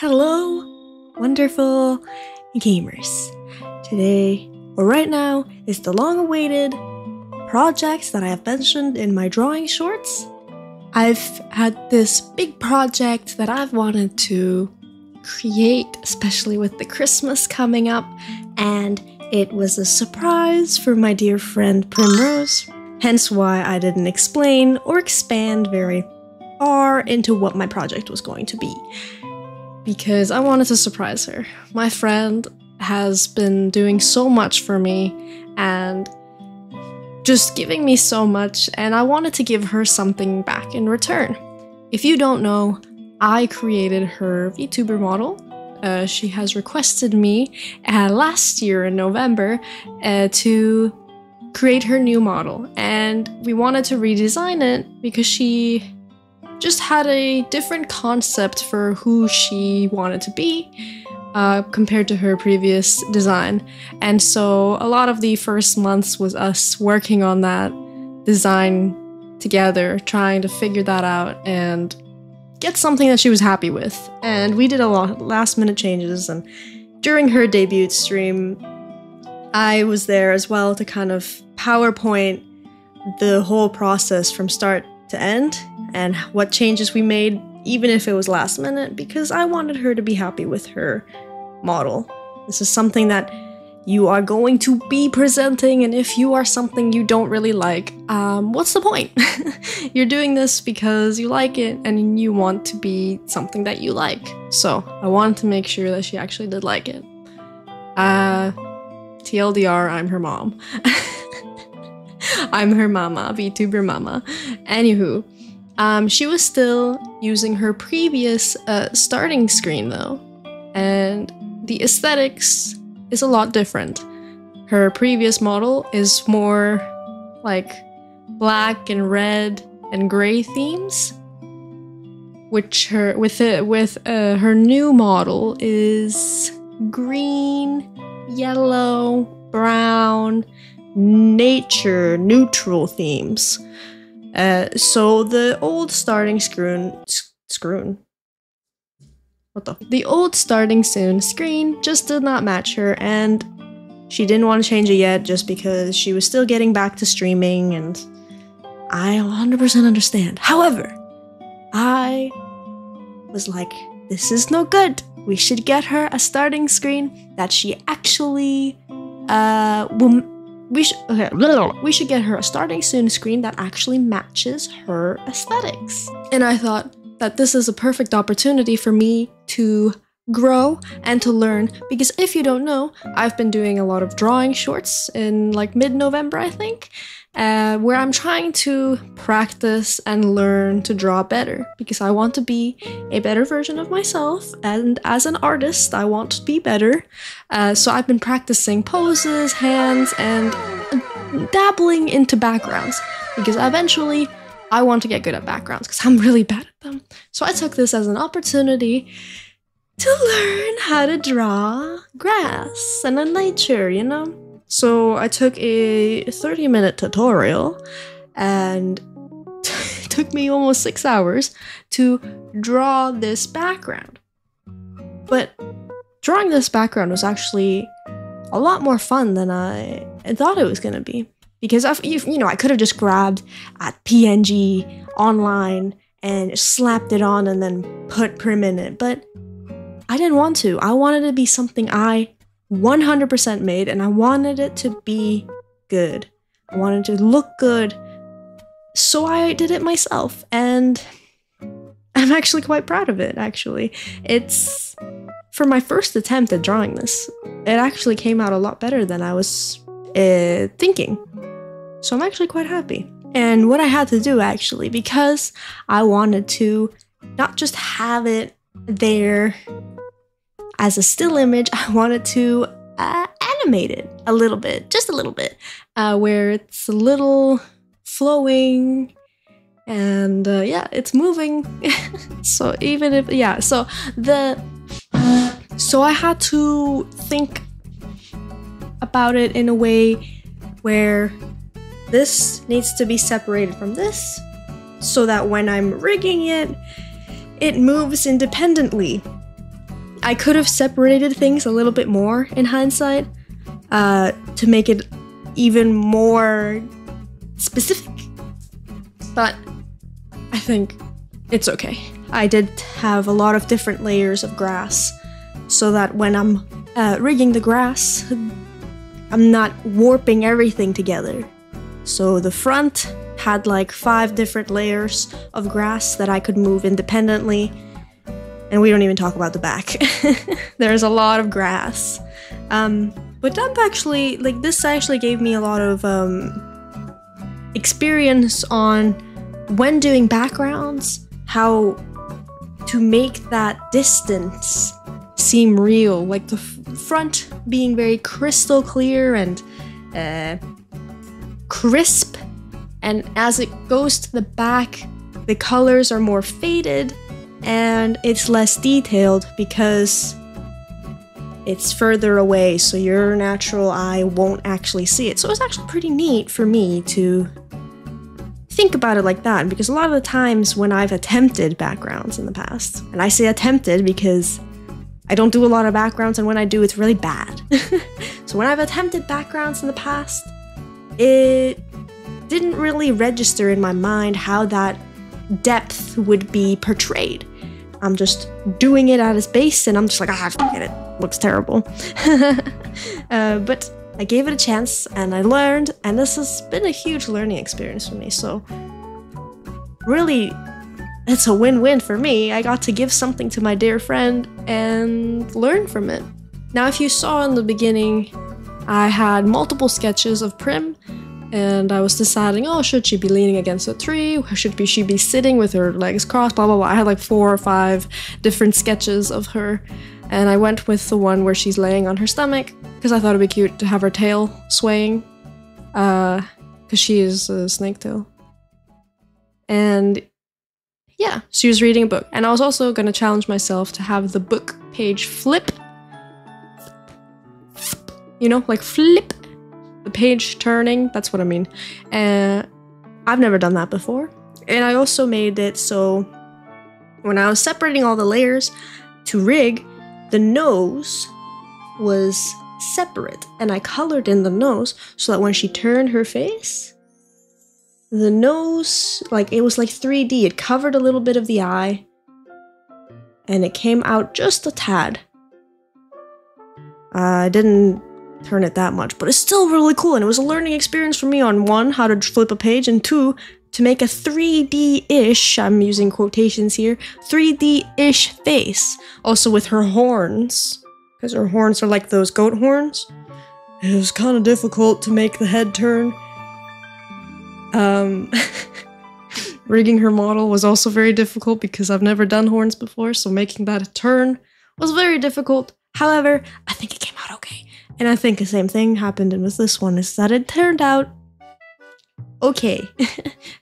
Hello, wonderful gamers. Today, or right now, is the long-awaited project that I have mentioned in my drawing shorts. I've had this big project that I've wanted to create, especially with the Christmas coming up, and it was a surprise for my dear friend Primrose, hence why I didn't explain or expand very far into what my project was going to be. Because I wanted to surprise her. My friend has been doing so much for me and just giving me so much, and I wanted to give her something back in return. If you don't know, I created her VTuber model. She has requested me last year in November to create her new model, and we wanted to redesign it because she just had a different concept for who she wanted to be compared to her previous design. And so a lot of the first months was us working on that design together, trying to figure that out and get something that she was happy with. And we did a lot of last-minute changes, and during her debut stream, I was there as well to kind of PowerPoint the whole process from start to end, and what changes we made, even if it was last minute, because I wanted her to be happy with her model. This is something that you are going to be presenting, and if you are something you don't really like, what's the point? You're doing this because you like it and you want to be something that you like. So I wanted to make sure that she actually did like it. TLDR, I'm her mom. I'm her mama, VTuber mama. Anywho, she was still using her previous starting screen though, and the aesthetics is a lot different. Her previous model is more like black and red and gray themes, which her new model is green, yellow, brown, nature, neutral themes. So the old starting the old starting soon screen just did not match her, and she didn't want to change it yet just because she was still getting back to streaming, and I 100% understand. However, I was like, this is no good. We should get her a starting screen that she actually we should get her a starting soon screen that actually matches her aesthetics. And I thought that this is a perfect opportunity for me to grow and to learn, because if you don't know, I've been doing a lot of drawing shorts in like mid-November, I think, where I'm trying to practice and learn to draw better, because I want to be a better version of myself, and as an artist, I want to be better. So I've been practicing poses, hands, and dabbling into backgrounds, because eventually I want to get good at backgrounds, because I'm really bad at them. So I took this as an opportunity to learn how to draw grass and nature, you know? So I took a 30-minute tutorial, and it took me almost 6 hours to draw this background. But drawing this background was actually a lot more fun than I thought it was gonna be. Because I could have just grabbed a PNG online and slapped it on and then put Prim in it, but I didn't want to. I wanted it to be something I 100% made, and I wanted it to be good. I wanted it to look good, so I did it myself, and I'm actually quite proud of it, actually. It's, for my first attempt at drawing this, it actually came out a lot better than I was thinking. So I'm actually quite happy. And what I had to do, actually, because I wanted to not just have it there as a still image, I wanted to animate it a little bit, just a little bit, where it's a little flowing, and yeah, it's moving. So even if, yeah, so I had to think about it in a way where this needs to be separated from this, so that when I'm rigging it, it moves independently. I could have separated things a little bit more in hindsight to make it even more specific, but I think it's okay. I did have a lot of different layers of grass so that when I'm rigging the grass, I'm not warping everything together. So the front had like 5 different layers of grass that I could move independently. And we don't even talk about the back. There's a lot of grass. But that actually, like, this actually gave me a lot of experience on when doing backgrounds, how to make that distance seem real. Like the front being very crystal clear and crisp. And as it goes to the back, the colors are more faded. And it's less detailed because it's further away, so your natural eye won't actually see it. So it's actually pretty neat for me to think about it like that, because a lot of the times when I've attempted backgrounds in the past, and I say attempted because I don't do a lot of backgrounds, and when I do, it's really bad. So when I've attempted backgrounds in the past, it didn't really register in my mind how that depth would be portrayed. I'm just doing it at its base, and I'm just like, forget it. Looks terrible. But I gave it a chance, and I learned, and this has been a huge learning experience for me. So really, it's a win-win for me. I got to give something to my dear friend and learn from it. Now, if you saw in the beginning, I had multiple sketches of Prim, and I was deciding, oh, should she be leaning against a tree? Should she be sitting with her legs crossed? Blah, blah, blah. I had like 4 or 5 different sketches of her. And I went with the one where she's laying on her stomach, because I thought it'd be cute to have her tail swaying. Because she is a snake tail. And yeah, she was reading a book. And I was also going to challenge myself to have the book page flip. You know, like flip. The page turning, that's what I mean. I've never done that before. And I also made it so when I was separating all the layers to rig, the nose was separate. And I colored in the nose so that when she turned her face, the nose, like, it was like 3D. It covered a little bit of the eye. And it came out just a tad. I didn't turn it that much, but it's still really cool, and it was a learning experience for me on 1, how to flip a page, and 2, to make a 3D-ish, I'm using quotations here, 3D-ish face, also with her horns, because her horns are like those goat horns. It was kind of difficult to make the head turn. Rigging her model was also very difficult because I've never done horns before, so making that turn was very difficult. However, I think it came out okay. And I think the same thing happened with this one, is that it turned out okay.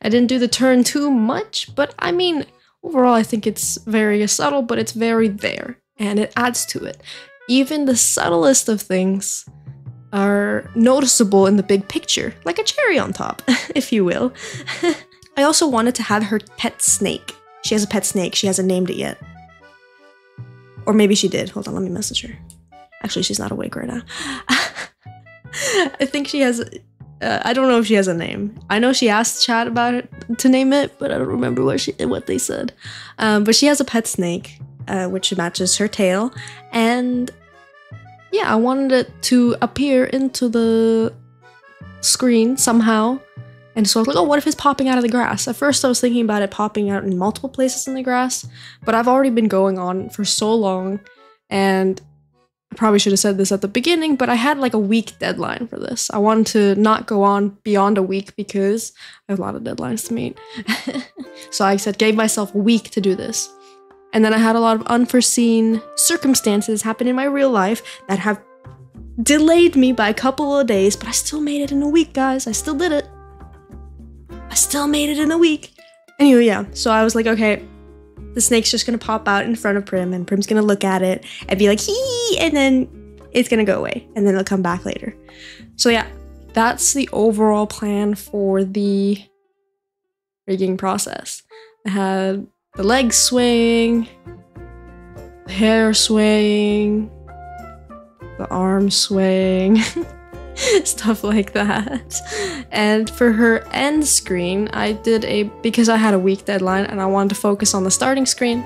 I didn't do the turn too much, but I mean, overall I think it's very subtle, but it's very there, and it adds to it. Even the subtlest of things are noticeable in the big picture, like a cherry on top, if you will. I also wanted to have her pet snake. She has a pet snake, she hasn't named it yet. Or maybe she did. Hold on, let me message her. Actually, she's not awake right now. I think she has... I don't know if she has a name. I know she asked chat about it to name it, but I don't remember what they said. But she has a pet snake, which matches her tail. And yeah, I wanted it to appear into the screen somehow. And so I was like, oh, what if it's popping out of the grass? At first I was thinking about it popping out in multiple places in the grass, but I've already been going on for so long, and I probably should have said this at the beginning, but I had like a week deadline for this. I wanted to not go on beyond a week because I have a lot of deadlines to meet. So I gave myself a week to do this. And then I had a lot of unforeseen circumstances happen in my real life that have delayed me by a couple of days, but I still made it in a week, guys. I still did it. I still made it in a week. Anyway, yeah, so I was like, okay, the snake's just gonna pop out in front of Prim, and Prim's gonna look at it and be like, hee, and then it's gonna go away, and then it'll come back later. So yeah, that's the overall plan for the rigging process. I had the legs swaying, the hair swaying, the arm swaying, stuff like that. And for her end screen, I did because I had a week deadline and I wanted to focus on the starting screen.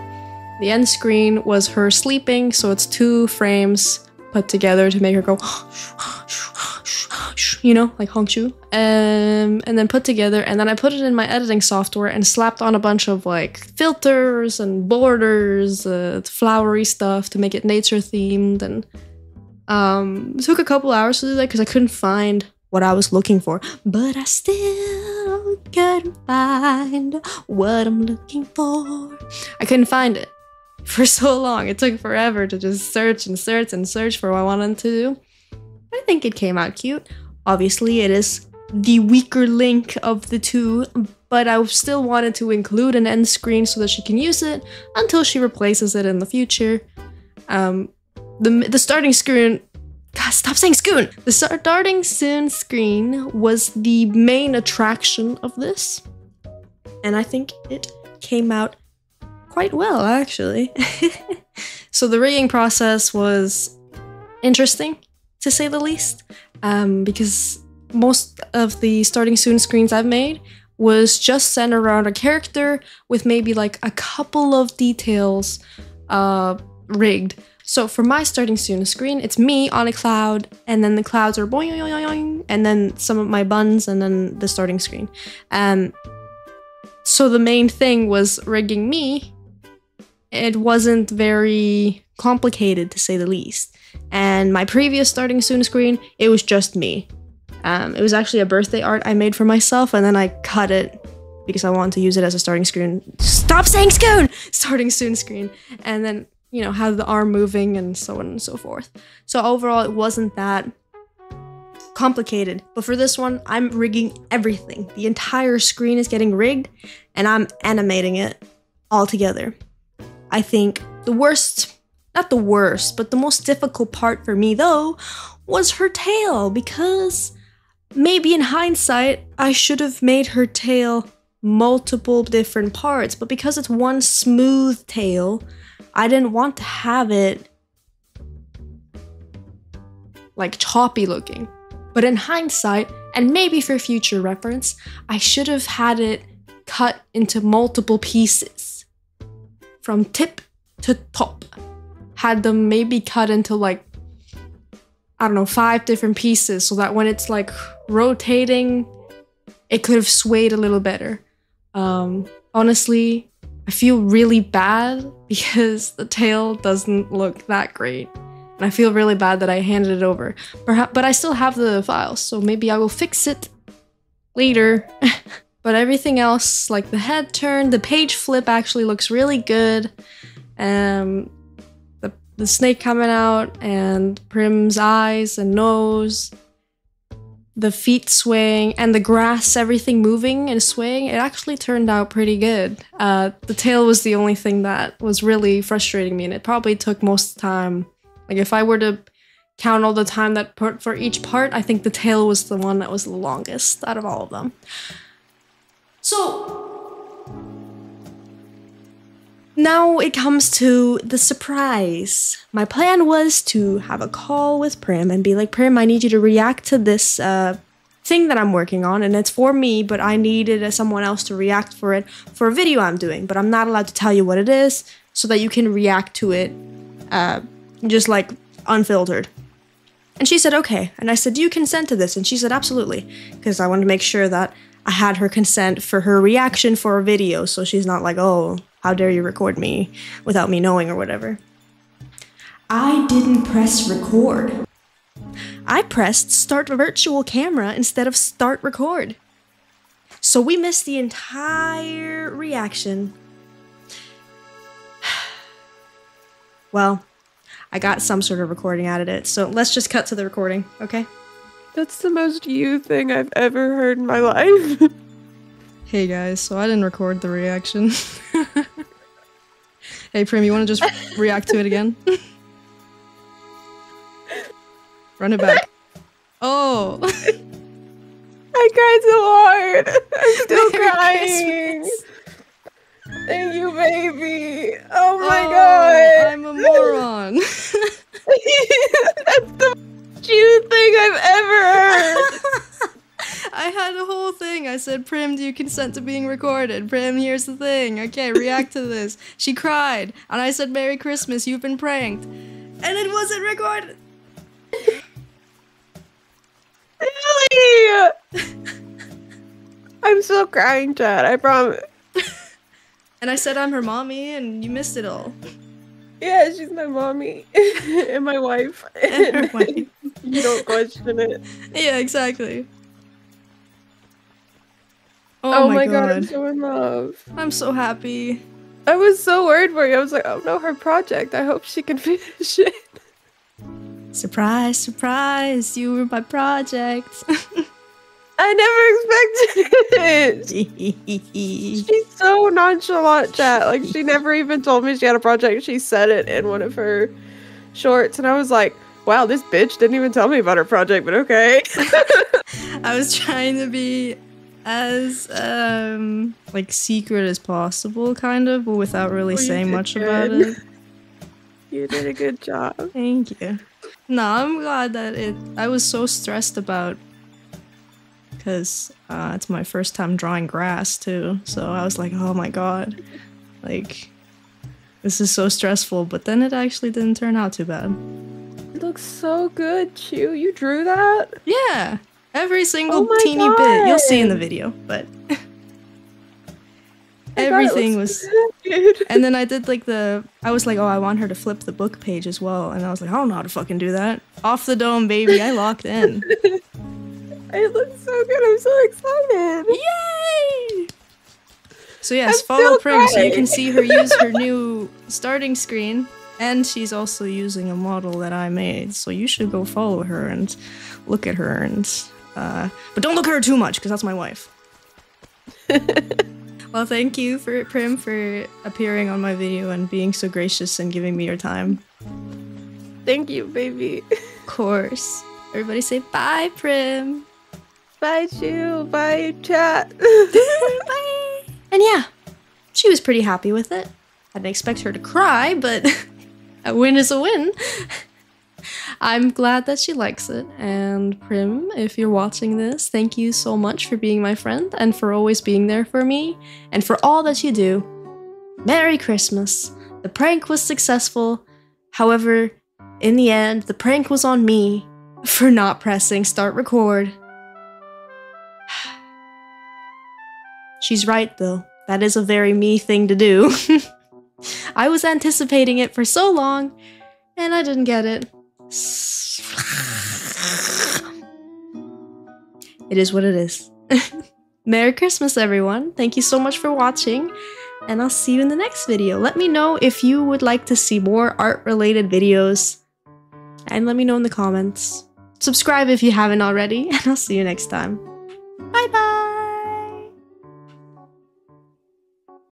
The end screen was her sleeping, so it's 2 frames put together to make her go, you know, like Hongshu, and then put together, and then I put it in my editing software and slapped on a bunch of like filters and borders, flowery stuff to make it nature themed, and it took a couple hours to do that because I couldn't find what I was looking for, but I still couldn't find what I'm looking for. I couldn't find it for so long. It took forever to just search and search and search for what I wanted to do. I think it came out cute. Obviously, it is the weaker link of the 2, but I still wanted to include an end screen so that she can use it until she replaces it in the future. The starting screen... God, stop saying scoon! The starting soon screen was the main attraction of this, and I think it came out quite well, actually. So the rigging process was interesting, to say the least, because most of the starting soon screens I've made was just centered around a character with maybe like a couple of details rigged. So for my starting soon screen, it's me on a cloud, and then the clouds are boing, boing, boing, and then some of my buns, and then the starting screen. So the main thing was rigging me. It wasn't very complicated, to say the least. And my previous starting soon screen, it was just me. It was actually a birthday art I made for myself, and then I cut it because I wanted to use it as a starting screen. Stop saying scoon! Starting soon screen. And then, you know, have the arm moving and so on and so forth. So overall, it wasn't that complicated. But for this one, I'm rigging everything. The entire screen is getting rigged, and I'm animating it all together. I think the worst, not the worst, but the most difficult part for me, though, was her tail, because maybe in hindsight, I should have made her tail multiple different parts, but because it's one smooth tail, I didn't want to have it like choppy looking. But in hindsight, and maybe for future reference, I should have had it cut into multiple pieces from tip to top. Had them maybe cut into like, I don't know, 5 different pieces so that when it's like rotating, it could have swayed a little better. Honestly, I feel really bad because the tail doesn't look that great. And I feel really bad that I handed it over. But I still have the files, so maybe I will fix it later. But everything else, like the head turn, the page flip actually looks really good. The snake coming out, and Prim's eyes and nose, the feet swaying, and the grass, everything moving and swaying, it actually turned out pretty good. The tail was the only thing that was really frustrating me, and it probably took most of the time. Like, if I were to count all the time that put for each part, I think the tail was the one that was the longest out of all of them. So now it comes to the surprise. My plan was to have a call with Prim and be like, Prim, I need you to react to this thing that I'm working on, and it's for me, but I needed someone else to react for it for a video I'm doing, but I'm not allowed to tell you what it is so that you can react to it just like unfiltered. And she said, okay. And I said, do you consent to this? And she said, absolutely, because I wanted to make sure that I had her consent for her reaction for a video, so she's not like, oh, how dare you record me without me knowing or whatever. I didn't press record. I pressed start virtual camera instead of start record. So we missed the entire reaction. Well, I got some sort of recording out of it, so let's just cut to the recording, okay? That's the most you thing I've ever heard in my life. Hey guys, so I didn't record the reaction. Hey Prim, you want to just react to it again? Run it back. Oh! I cried so hard! I'm still crying! Thank you, baby. Oh my god. I'm a moron. That's the cute thing I've ever heard. I had a whole thing. I said, Prim, do you consent to being recorded? Prim, here's the thing. Okay, react to this. She cried. And I said, Merry Christmas, you've been pranked. And it wasn't recorded. Really? I'm still crying, Chad. I promise. And I said I'm her mommy, and you missed it all. Yeah, she's my mommy. And my wife. And her wife. You don't question it. Yeah, exactly. Oh my god, I'm so in love. I'm so happy. I was so worried for you. I was like, oh no, her project. I hope she can finish it. Surprise, surprise, you were my project. I never expected it. She's so nonchalant, chat. Like, she never even told me she had a project. She said it in one of her shorts, and I was like, wow, this bitch didn't even tell me about her project, but okay. I was trying to be as like secret as possible, kind of, but without really saying much about it. You did a good job. Thank you. No, I'm glad that I was so stressed about, because it's my first time drawing grass too, so I was like, oh my god, like, this is so stressful, but then it actually didn't turn out too bad. It looks so good, Chu. You drew that? Yeah, every single teeny bit. You'll see in the video, but everything was good. And then I did like I was like, oh, I want her to flip the book page as well, and I was like, I don't know how to fucking do that. Off the dome, baby. I locked in. It looks so good. I'm so excited. Yay! So yes, follow Prim so you can see her use her new starting screen, and she's also using a model that I made, so you should go follow her and look at her, and but don't look at her too much, because that's my wife. Well, thank you, Prim, for appearing on my video and being so gracious and giving me your time. Thank you, baby. Of course. Everybody say bye, Prim. Bye, Chu. Bye, chat. Bye. And yeah, she was pretty happy with it. I didn't expect her to cry, but a win is a win. I'm glad that she likes it, and Prim, if you're watching this, thank you so much for being my friend and for always being there for me and for all that you do. Merry Christmas. The prank was successful. However, in the end, the prank was on me for not pressing start record. She's right though. That is a very me thing to do. I was anticipating it for so long, and I didn't get it. It is what it is. Merry Christmas, everyone. Thank you so much for watching, and I'll see you in the next video. Let me know if you would like to see more art-related videos, and let me know in the comments. Subscribe if you haven't already, and I'll see you next time. Bye-bye!